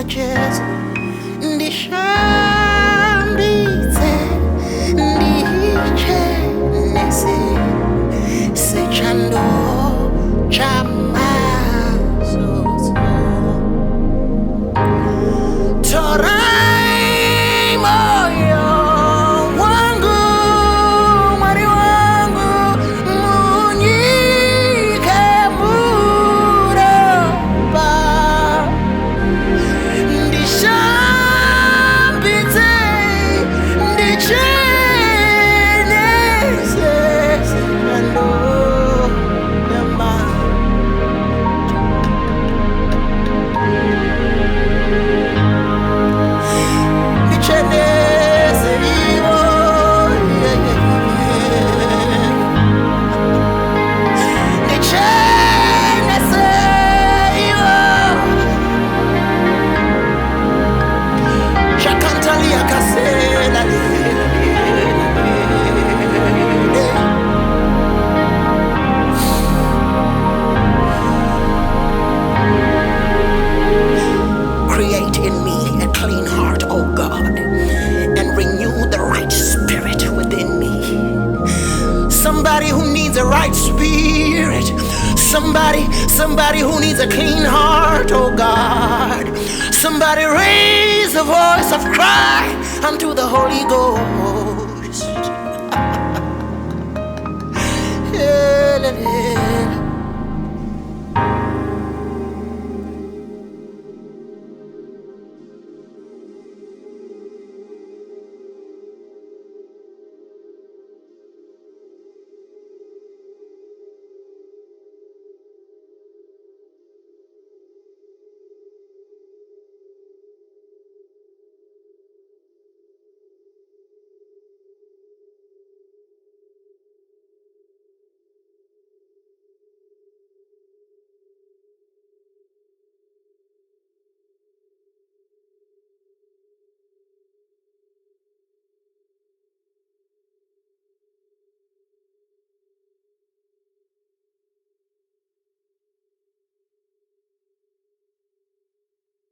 cheza ndishambidze ndichenese sechando chamazozo torai moyo wangu mwari wangu munyike muropa ndishambidze ndichenese sechando Create in me a clean heart, O God, and renew the right spirit within me. Somebody who needs a right spirit. Somebody who needs a clean heart, oh God. Somebody raise a voice of cry unto the Holy Ghost.